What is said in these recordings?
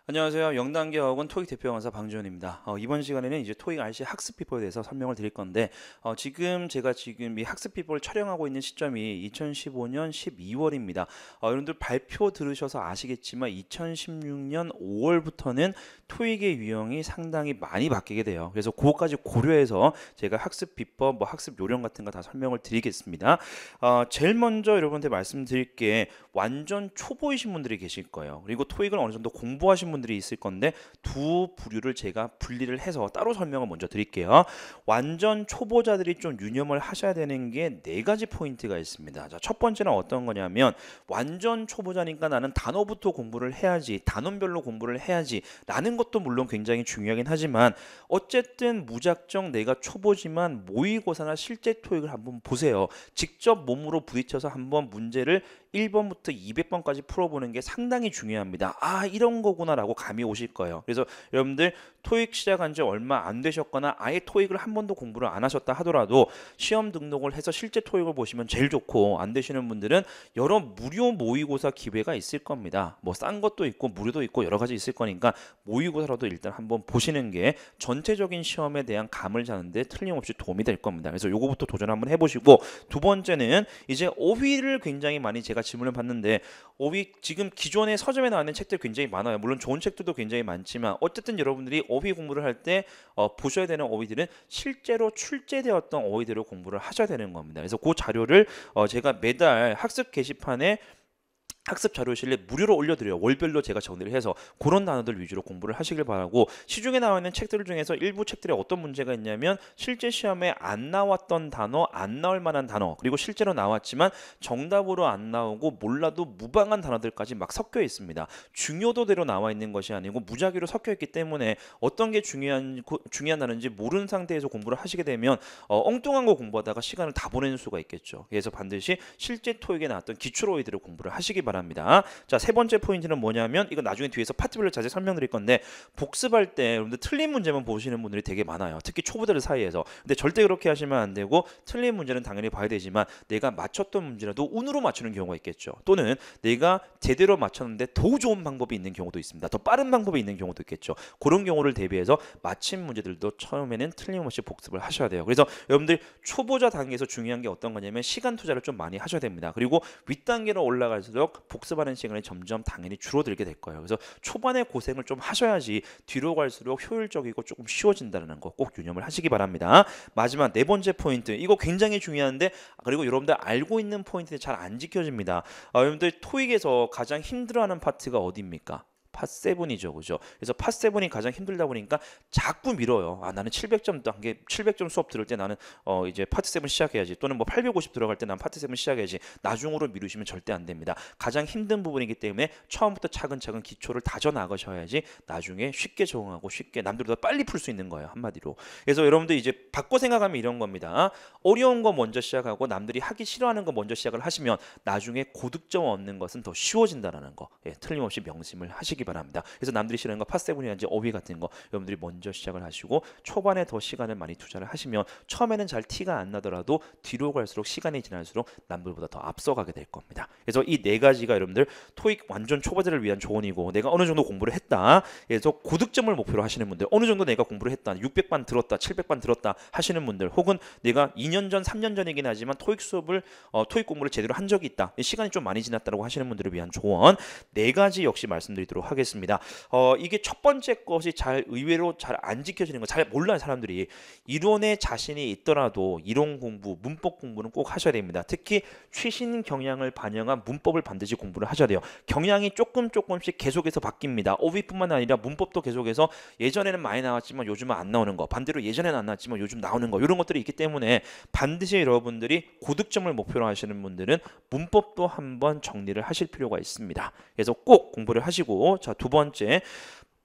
안녕하세요. 영단계 어학원 토익 대표 강사 방지훈입니다. 이번 시간에는 이제 토익 RC 학습 비법에 대해서 설명을 드릴 건데 지금 이 학습 비법을 촬영하고 있는 시점이 2015년 12월입니다. 여러분들 발표 들으셔서 아시겠지만 2016년 5월부터는 토익의 유형이 상당히 많이 바뀌게 돼요. 그래서 그것까지 고려해서 제가 학습 비법, 학습 요령 같은 거 다 설명을 드리겠습니다. 제일 먼저 여러분한테 말씀드릴 게 완전 초보이신 분들이 계실 거예요. 그리고 토익을 어느 정도 공부하신 분들이 있을 건데 두 부류를 제가 분리를 해서 따로 설명을 먼저 드릴게요. 완전 초보자들이 좀 유념을 하셔야 되는 게 네 가지 포인트가 있습니다. 자, 첫 번째는 어떤 거냐면 완전 초보자니까 나는 단어부터 공부를 해야지, 단원별로 공부를 해야지 라는 것도 물론 굉장히 중요하긴 하지만 어쨌든 무작정 내가 초보지만 모의고사나 실제 토익을 한번 보세요. 직접 몸으로 부딪혀서 한번 문제를 1번부터 200번까지 풀어보는 게 상당히 중요합니다. 아, 이런 거구나라고 감이 오실 거예요. 그래서 여러분들 토익 시작한 지 얼마 안 되셨거나 아예 토익을 한 번도 공부를 안 하셨다 하더라도 시험 등록을 해서 실제 토익을 보시면 제일 좋고, 안 되시는 분들은 여러 무료 모의고사 기회가 있을 겁니다. 뭐 싼 것도 있고 무료도 있고 여러 가지 있을 거니까 모의고사라도 일단 한번 보시는 게 전체적인 시험에 대한 감을 잡는데 틀림없이 도움이 될 겁니다. 그래서 요거부터 도전 한번 해보시고, 두 번째는 이제 어휘를 굉장히 많이 제가 질문을 받는데, 어휘 지금 기존에 서점에 나와 있는 책들 굉장히 많아요. 물론 좋은 책들도 굉장히 많지만 어쨌든 여러분들이 어휘 공부를 할 때 보셔야 되는 어휘들은 실제로 출제되었던 어휘대로 공부를 하셔야 되는 겁니다. 그래서 그 자료를 제가 매달 학습 게시판에 학습 자료실에 무료로 올려드려요. 월별로 제가 정리를 해서 그런 단어들 위주로 공부를 하시길 바라고, 시중에 나와 있는 책들 중에서 일부 책들에 어떤 문제가 있냐면 실제 시험에 안 나왔던 단어, 안 나올 만한 단어, 그리고 실제로 나왔지만 정답으로 안 나오고 몰라도 무방한 단어들까지 막 섞여 있습니다. 중요도대로 나와 있는 것이 아니고 무작위로 섞여 있기 때문에 어떤 게 중요한다는지 모르는 상태에서 공부를 하시게 되면 엉뚱한 거 공부하다가 시간을 다 보내는 수가 있겠죠. 그래서 반드시 실제 토익에 나왔던 기출 어휘들을 공부를 하시기 바랍니다. 자, 세 번째 포인트는 뭐냐면, 이건 나중에 뒤에서 파트별로 자세히 설명드릴 건데, 복습할 때 여러분들 틀린 문제만 보시는 분들이 되게 많아요. 특히 초보들 사이에서. 근데 절대 그렇게 하시면 안 되고, 틀린 문제는 당연히 봐야 되지만 내가 맞췄던 문제라도 운으로 맞추는 경우가 있겠죠. 또는 내가 제대로 맞췄는데 더 좋은 방법이 있는 경우도 있습니다. 더 빠른 방법이 있는 경우도 있겠죠. 그런 경우를 대비해서 맞힌 문제들도 처음에는 틀림없이 복습을 하셔야 돼요. 그래서 여러분들 초보자 단계에서 중요한 게 어떤 거냐면 시간 투자를 좀 많이 하셔야 됩니다. 그리고 윗단계로 올라갈수록 복습하는 시간이 점점 당연히 줄어들게 될 거예요. 그래서 초반에 고생을 좀 하셔야지 뒤로 갈수록 효율적이고 조금 쉬워진다는 거 꼭 유념을 하시기 바랍니다. 마지막 네 번째 포인트, 이거 굉장히 중요한데, 그리고 여러분들 알고 있는 포인트는 잘 안 지켜집니다. 여러분들 토익에서 가장 힘들어하는 파트가 어디입니까? 팟7이죠, 그죠? 그래서 팟7이 가장 힘들다 보니까 자꾸 미뤄요. 아, 나는 700점 단계, 700점 수업 들을 때 나는 이제 파트 7 시작해야지, 또는 뭐 850 들어갈 때 난 파트 7 시작해야지. 나중으로 미루시면 절대 안 됩니다. 가장 힘든 부분이기 때문에 처음부터 차근차근 기초를 다져 나가셔야지 나중에 쉽게 적응하고 쉽게 남들보다 빨리 풀 수 있는 거예요, 한마디로. 그래서 여러분들 이제 바꿔 생각하면 이런 겁니다. 어려운 거 먼저 시작하고 남들이 하기 싫어하는 거 먼저 시작을 하시면 나중에 고득점 얻는 것은 더 쉬워진다는 거, 틀림없이 명심을 하시기 바랍니다. 그래서 남들이 싫어하는 거 팟7이라든지 어휘 같은 거 여러분들이 먼저 시작을 하시고, 초반에 더 시간을 많이 투자를 하시면 처음에는 잘 티가 안 나더라도 뒤로 갈수록 시간이 지날수록 남들보다 더 앞서가게 될 겁니다. 그래서 이 네 가지가 여러분들 토익 완전 초보자를 위한 조언이고, 내가 어느 정도 공부를 했다, 그래서 고득점을 목표로 하시는 분들, 어느 정도 내가 공부를 했다, 600반 들었다, 700반 들었다 하시는 분들, 혹은 내가 2년 전, 3년 전이긴 하지만 토익 공부를 제대로 한 적이 있다, 시간이 좀 많이 지났다고 하시는 분들을 위한 조언 네 가지 역시 말씀드리도록 하겠습니다. 이게 첫 번째 것이 의외로 잘 안 지켜지는 거, 잘 몰라요 사람들이. 이론에 자신이 있더라도 이론 공부, 문법 공부는 꼭 하셔야 됩니다. 특히 최신 경향을 반영한 문법을 반드시 공부를 하셔야 돼요. 경향이 조금씩 계속해서 바뀝니다. 어휘뿐만 아니라 문법도 계속해서 예전에는 많이 나왔지만 요즘은 안 나오는 거, 반대로 예전에는 안 나왔지만 요즘 나오는 거, 이런 것들이 있기 때문에 반드시 여러분들이 고득점을 목표로 하시는 분들은 문법도 한번 정리를 하실 필요가 있습니다. 그래서 꼭 공부를 하시고, 자, 두 번째,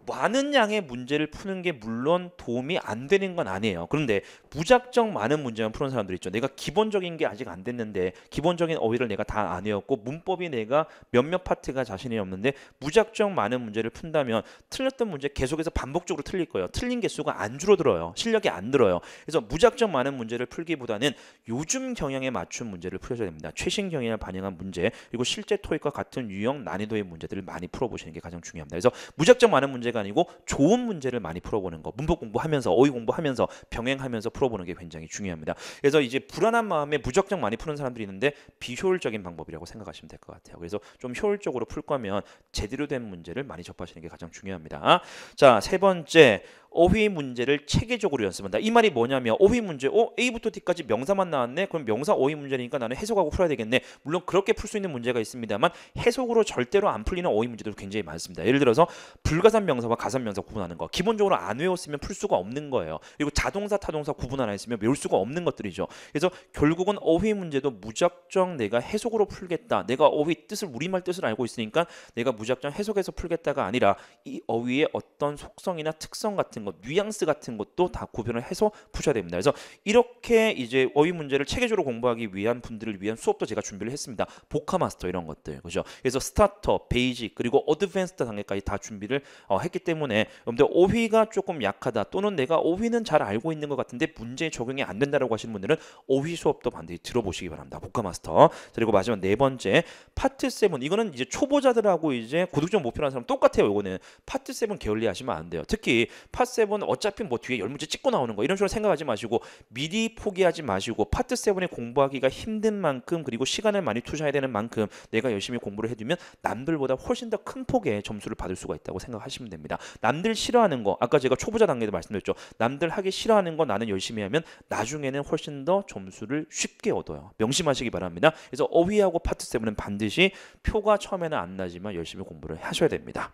많은 양의 문제를 푸는 게 물론 도움이 안 되는 건 아니에요. 그런데 무작정 많은 문제만 푸는 사람들 있죠. 내가 기본적인 게 아직 안 됐는데 기본적인 어휘를 내가 다 안 외웠고 문법이 내가 몇몇 파트가 자신이 없는데 무작정 많은 문제를 푼다면 틀렸던 문제 계속해서 반복적으로 틀릴 거예요. 틀린 개수가 안 줄어들어요. 실력이 안 늘어요. 그래서 무작정 많은 문제를 풀기보다는 요즘 경향에 맞춘 문제를 풀어줘야 됩니다. 최신 경향을 반영한 문제 그리고 실제 토익과 같은 유형 난이도의 문제들을 많이 풀어보시는 게 가장 중요합니다. 그래서 무작정 많은 문제가 아니고 좋은 문제를 많이 풀어보는 거, 문법 공부하면서 어휘 공부하면서 병행하면서 풀어보는 게 굉장히 중요합니다. 그래서 이제 불안한 마음에 무작정 많이 푸는 사람들이 있는데 비효율적인 방법이라고 생각하시면 될 것 같아요. 그래서 좀 효율적으로 풀 거면 제대로 된 문제를 많이 접하시는 게 가장 중요합니다. 자, 세 번째. 어휘 문제를 체계적으로 연습한다. 이 말이 뭐냐면 어휘 문제, A부터 D까지 명사만 나왔네. 그럼 명사 어휘 문제니까 나는 해석하고 풀어야 되겠네. 물론 그렇게 풀 수 있는 문제가 있습니다만 해석으로 절대로 안 풀리는 어휘 문제도 굉장히 많습니다. 예를 들어서 불가산 명사와 가산 명사 구분하는 거. 기본적으로 안 외웠으면 풀 수가 없는 거예요. 그리고 자동사, 타동사 구분 안 했으면 외울 수가 없는 것들이죠. 그래서 결국은 어휘 문제도 무작정 내가 해석으로 풀겠다. 내가 어휘 뜻을 우리말 뜻을 알고 있으니까 내가 무작정 해석해서 풀겠다가 아니라 이 어휘의 어떤 속성이나 특성 같은 것, 뉘앙스 같은 것도 다 구별을 해서 푸셔야 됩니다. 그래서 이렇게 이제 어휘 문제를 체계적으로 공부하기 위한 분들을 위한 수업도 제가 준비를 했습니다. 보카마스터 이런 것들, 그죠? 그래서 스타터, 베이직 그리고 어드밴스드 단계까지 다 준비를 했기 때문에 여러분들 어휘가 조금 약하다 또는 내가 어휘는 잘 알고 있는 것 같은데 문제에 적용이 안 된다라고 하시는 분들은 어휘 수업도 반드시 들어보시기 바랍니다. 보카마스터. 그리고 마지막 네 번째 파트 7 이거는 이제 초보자들하고 이제 고득점 목표라는 사람 똑같아요. 이거는 파트 7 게을리 하시면 안 돼요. 특히 파트 7은 어차피 뭐 뒤에 10문제 찍고 나오는 거 이런 식으로 생각하지 마시고 미리 포기하지 마시고 파트 7에 공부하기가 힘든 만큼 그리고 시간을 많이 투자해야 되는 만큼 내가 열심히 공부를 해두면 남들보다 훨씬 더 큰 폭의 점수를 받을 수가 있다고 생각하시면 됩니다. 남들 싫어하는 거 아까 제가 초보자 단계도 말씀드렸죠. 남들 하기 싫어하는 거 나는 열심히 하면 나중에는 훨씬 더 점수를 쉽게 얻어요. 명심하시기 바랍니다. 그래서 어휘하고 파트 7은 반드시 표가 처음에는 안 나지만 열심히 공부를 하셔야 됩니다.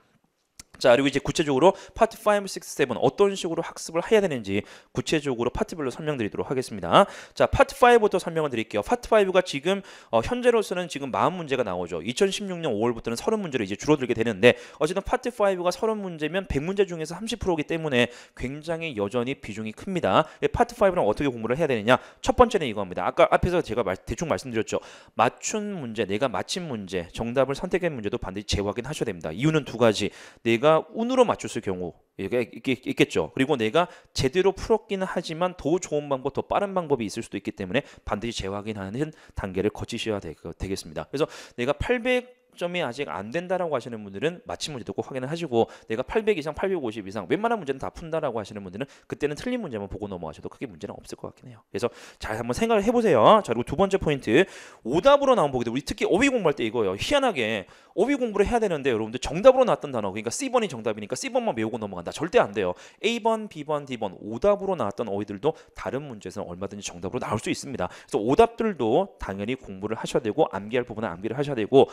자, 그리고 이제 구체적으로 파트 5, 6, 7 어떤 식으로 학습을 해야 되는지 구체적으로 파트별로 설명드리도록 하겠습니다. 자, 파트 5부터 설명을 드릴게요. 파트 5가 지금 현재로서는 지금 40문제가 나오죠. 2016년 5월부터는 30문제로 이제 줄어들게 되는데 어쨌든 파트 5가 30문제면 100문제 중에서 30%이기 때문에 굉장히 여전히 비중이 큽니다. 파트 5는 어떻게 공부를 해야 되느냐? 첫 번째는 이겁니다. 아까 앞에서 제가 대충 말씀드렸죠. 맞춘 문제, 내가 맞힌 문제, 정답을 선택한 문제도 반드시 재확인하셔야 됩니다. 이유는 두 가지. 내가 운으로 맞췄을 경우 있겠죠. 그리고 내가 제대로 풀었기는 하지만 더 좋은 방법, 더 빠른 방법이 있을 수도 있기 때문에 반드시 재확인하는 단계를 거치셔야 되겠습니다. 그래서 내가 800점이 아직 안 된다라고 하시는 분들은 맞힌 문제도 꼭 확인을 하시고 내가 800 이상, 850 이상 웬만한 문제는 다 푼다라고 하시는 분들은 그때는 틀린 문제만 보고 넘어가셔도 크게 문제는 없을 것 같긴 해요. 그래서 잘 한번 생각을 해보세요. 자, 그리고 두 번째 포인트 오답으로 나온 보기들 우리 특히 어휘 공부할 때 이거예요. 희한하게 어휘 공부를 해야 되는데 여러분들 정답으로 나왔던 단어 그러니까 C번이 정답이니까 C번만 외우고 넘어간다. 절대 안 돼요. A번, B번, D번 오답으로 나왔던 어휘들도 다른 문제에서는 얼마든지 정답으로 나올 수 있습니다. 그래서 오답들도 당연히 공부를 하셔야 되고 암기할 부분은 암기를 하셔야 되고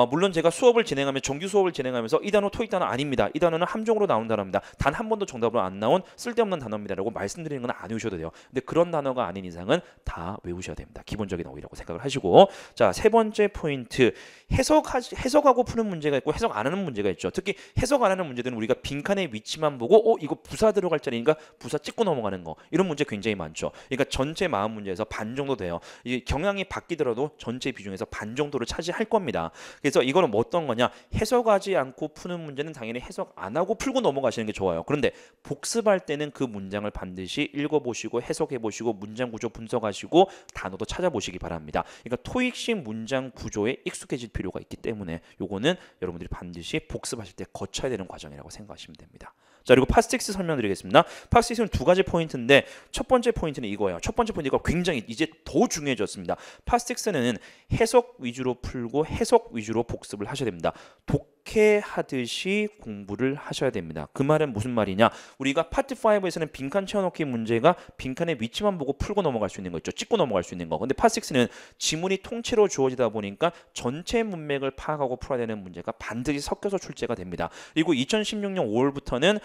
물론 제가 수업을 진행하면 정규 수업을 진행하면서 이 단어 토익 단어 아닙니다. 이 단어는 함정으로 나온 단어입니다. 단 한 번도 정답으로 안 나온 쓸데없는 단어입니다라고 말씀드리는 건 안 외우셔도 돼요. 근데 그런 단어가 아닌 이상은 다 외우셔야 됩니다. 기본적인 어휘라고 생각을 하시고 자, 세 번째 포인트 해석하고 푸는 문제가 있고 해석 안 하는 문제가 있죠. 특히 해석 안 하는 문제들은 우리가 빈칸의 위치만 보고 이거 부사 들어갈 자리니까 부사 찍고 넘어가는 거 이런 문제 굉장히 많죠. 그러니까 전체 40문제에서 반 정도 돼요. 이 경향이 바뀌더라도 전체 비중에서 반 정도를 차지할 겁니다. 그래서 이거는 뭐 어떤 거냐? 해석하지 않고 푸는 문제는 당연히 해석 안 하고 풀고 넘어가시는 게 좋아요. 그런데 복습할 때는 그 문장을 반드시 읽어보시고 해석해보시고 문장 구조 분석하시고 단어도 찾아보시기 바랍니다. 그러니까 토익식 문장 구조에 익숙해질 필요가 있기 때문에 요거는 여러분들이 반드시 복습하실 때 거쳐야 되는 과정이라고 생각하시면 됩니다. 자, 그리고 파스틱스 설명드리겠습니다. 파스틱스는 두 가지 포인트인데 첫 번째 포인트는 이거예요. 첫 번째 포인트가 굉장히 이제 더 중요해졌습니다. 파스틱스는 해석 위주로 풀고 해석 위주로 복습을 하셔야 됩니다. 독해하듯이 공부를 하셔야 됩니다. 그 말은 무슨 말이냐? 우리가 파트 5에서는 빈칸 채워넣기 문제가 빈칸의 위치만 보고 풀고 넘어갈 수 있는 거 있죠. 찍고 넘어갈 수 있는 거. 근데 파트 6는 지문이 통째로 주어지다 보니까 전체 문맥을 파악하고 풀어야 되는 문제가 반드시 섞여서 출제가 됩니다. 그리고 2016년 5월부터는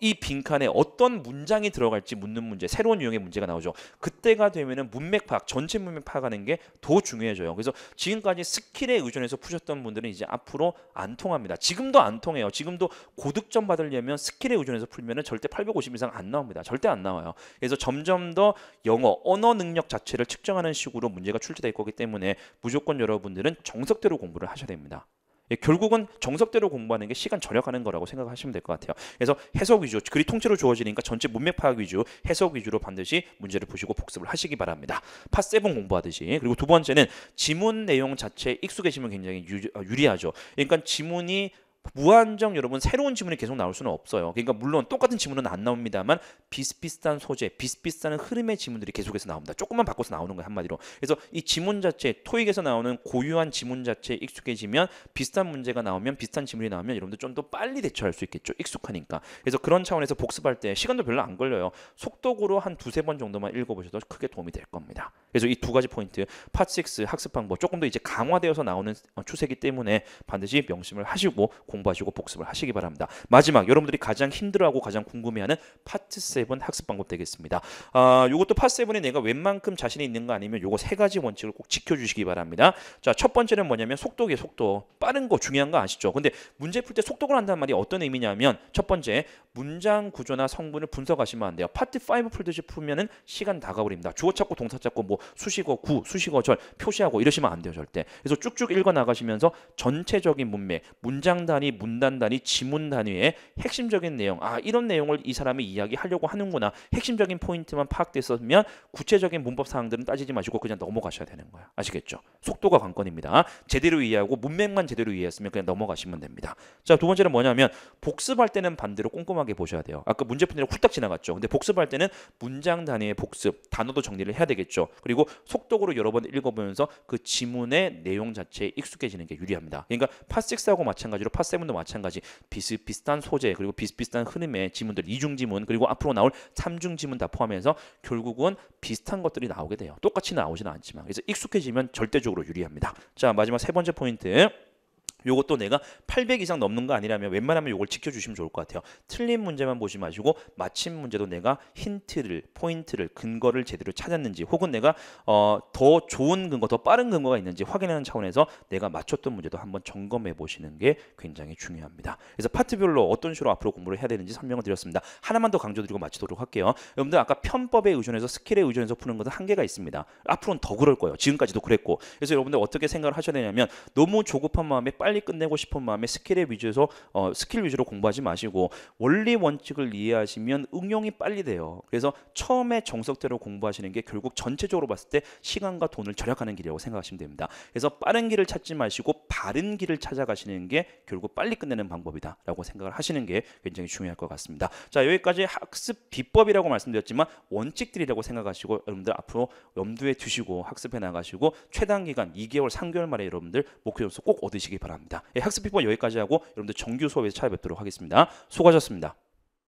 이 빈칸에 어떤 문장이 들어갈지 묻는 문제, 새로운 유형의 문제가 나오죠. 그때가 되면은 문맥 파악, 전체 문맥 파악하는 게 더 중요해져요. 그래서 지금까지 스킬에 의존해서 푸셨던 분들은 이제 앞으로 안 통합니다. 지금도 안 통해요. 지금도 고득점 받으려면 스킬에 의존해서 풀면은 절대 850 이상 안 나옵니다. 절대 안 나와요. 그래서 점점 더 영어, 언어 능력 자체를 측정하는 식으로 문제가 출제될 거기 때문에 무조건 여러분들은 정석대로 공부를 하셔야 됩니다. 결국은 정석대로 공부하는 게 시간 절약하는 거라고 생각하시면 될 것 같아요. 그래서 해석 위주, 글이 통째로 주어지니까 전체 문맥 파악 위주, 해석 위주로 반드시 문제를 보시고 복습을 하시기 바랍니다. 파7 공부하듯이. 그리고 두 번째는 지문 내용 자체에 익숙해지면 굉장히 유리하죠. 그러니까 지문이 무한정 여러분 새로운 지문이 계속 나올 수는 없어요. 그러니까 물론 똑같은 지문은 안 나옵니다만 비슷비슷한 소재, 비슷비슷한 흐름의 지문들이 계속해서 나옵니다. 조금만 바꿔서 나오는 거예요, 한마디로. 그래서 이 지문 자체, 토익에서 나오는 고유한 지문 자체에 익숙해지면 비슷한 문제가 나오면 비슷한 지문이 나오면 여러분들 좀 더 빨리 대처할 수 있겠죠. 익숙하니까. 그래서 그런 차원에서 복습할 때 시간도 별로 안 걸려요. 속독으로 한 두세 번 정도만 읽어보셔도 크게 도움이 될 겁니다. 그래서 이 두 가지 포인트, 파6 학습 방법 조금 더 이제 강화되어서 나오는 추세이기 때문에 반드시 명심을 하시고 공부하시고 복습을 하시기 바랍니다. 마지막 여러분들이 가장 힘들어하고 가장 궁금해하는 파트 7 학습 방법 되겠습니다. 요것도 파트 7에 내가 웬만큼 자신이 있는 거 아니면 요거 세 가지 원칙을 꼭 지켜주시기 바랍니다. 자, 첫 번째는 뭐냐면 속독이에요. 속독. 빠른 거 중요한 거 아시죠? 근데 문제 풀 때 속독을 한다는 말이 어떤 의미냐면 첫 번째 문장 구조나 성분을 분석하시면 안 돼요. 파트 5 풀듯이 풀면은 시간 다 가버립니다. 주어 찾고 동사 찾고 뭐 수식어 구, 수식어 절 표시하고 이러시면 안 돼요, 절대. 그래서 쭉쭉 읽어 나가시면서 전체적인 문맥, 문장 단위, 문단 단위, 지문 단위의 핵심적인 내용, 이런 내용을 이 사람이 이야기하려고 하는구나, 핵심적인 포인트만 파악됐으면 구체적인 문법 사항들은 따지지 마시고 그냥 넘어가셔야 되는 거야. 아시겠죠? 속도가 관건입니다. 제대로 이해하고 문맥만 제대로 이해했으면 그냥 넘어가시면 됩니다. 자, 두 번째는 뭐냐면 복습할 때는 반대로 꼼꼼하게 보셔야 돼요. 아까 문제 푸느라 훌딱 지나갔죠. 근데 복습할 때는 문장 단위의 복습, 단어도 정리를 해야 되겠죠. 그리고 속독으로 여러 번 읽어보면서 그 지문의 내용 자체에 익숙해지는 게 유리합니다. 그러니까 파6하고 마찬가지로 파7도 마찬가지, 비슷비슷한 소재 그리고 비슷비슷한 흐름의 지문들, 이중지문 그리고 앞으로 나올 삼중지문 다 포함해서 결국은 비슷한 것들이 나오게 돼요. 똑같이 나오지는 않지만. 그래서 익숙해지면 절대적으로 유리합니다. 자, 마지막 세 번째 포인트, 요것도 내가 800 이상 넘는 거 아니라면 웬만하면 요걸 지켜주시면 좋을 것 같아요. 틀린 문제만 보지 마시고 맞힌 문제도 내가 힌트를, 포인트를, 근거를 제대로 찾았는지, 혹은 내가 더 좋은 근거, 더 빠른 근거가 있는지 확인하는 차원에서 내가 맞췄던 문제도 한번 점검해 보시는 게 굉장히 중요합니다. 그래서 파트별로 어떤 식으로 앞으로 공부를 해야 되는지 설명을 드렸습니다. 하나만 더 강조드리고 마치도록 할게요. 여러분들 아까 편법에 의존해서, 스킬에 의존해서 푸는 것은 한계가 있습니다. 앞으로는 더 그럴 거예요. 지금까지도 그랬고. 그래서 여러분들 어떻게 생각을 하셔야 되냐면, 너무 조급한 마음에 빨리 끝내고 싶은 마음에 스킬 위주로 공부하지 마시고 원리 원칙을 이해하시면 응용이 빨리 돼요. 그래서 처음에 정석대로 공부하시는 게 결국 전체적으로 봤을 때 시간과 돈을 절약하는 길이라고 생각하시면 됩니다. 그래서 빠른 길을 찾지 마시고 바른 길을 찾아가시는 게 결국 빨리 끝내는 방법이다라고 생각을 하시는 게 굉장히 중요할 것 같습니다. 자, 여기까지 학습 비법이라고 말씀드렸지만 원칙들이라고 생각하시고 여러분들 앞으로 염두에 두시고 학습해 나가시고 최단 기간 2개월, 3개월 만에 여러분들 목표 점수 꼭 얻으시기 바랍니다. 학습 비법 여기까지 하고 여러분들 정규 수업에서 찾아뵙도록 하겠습니다. 수고하셨습니다.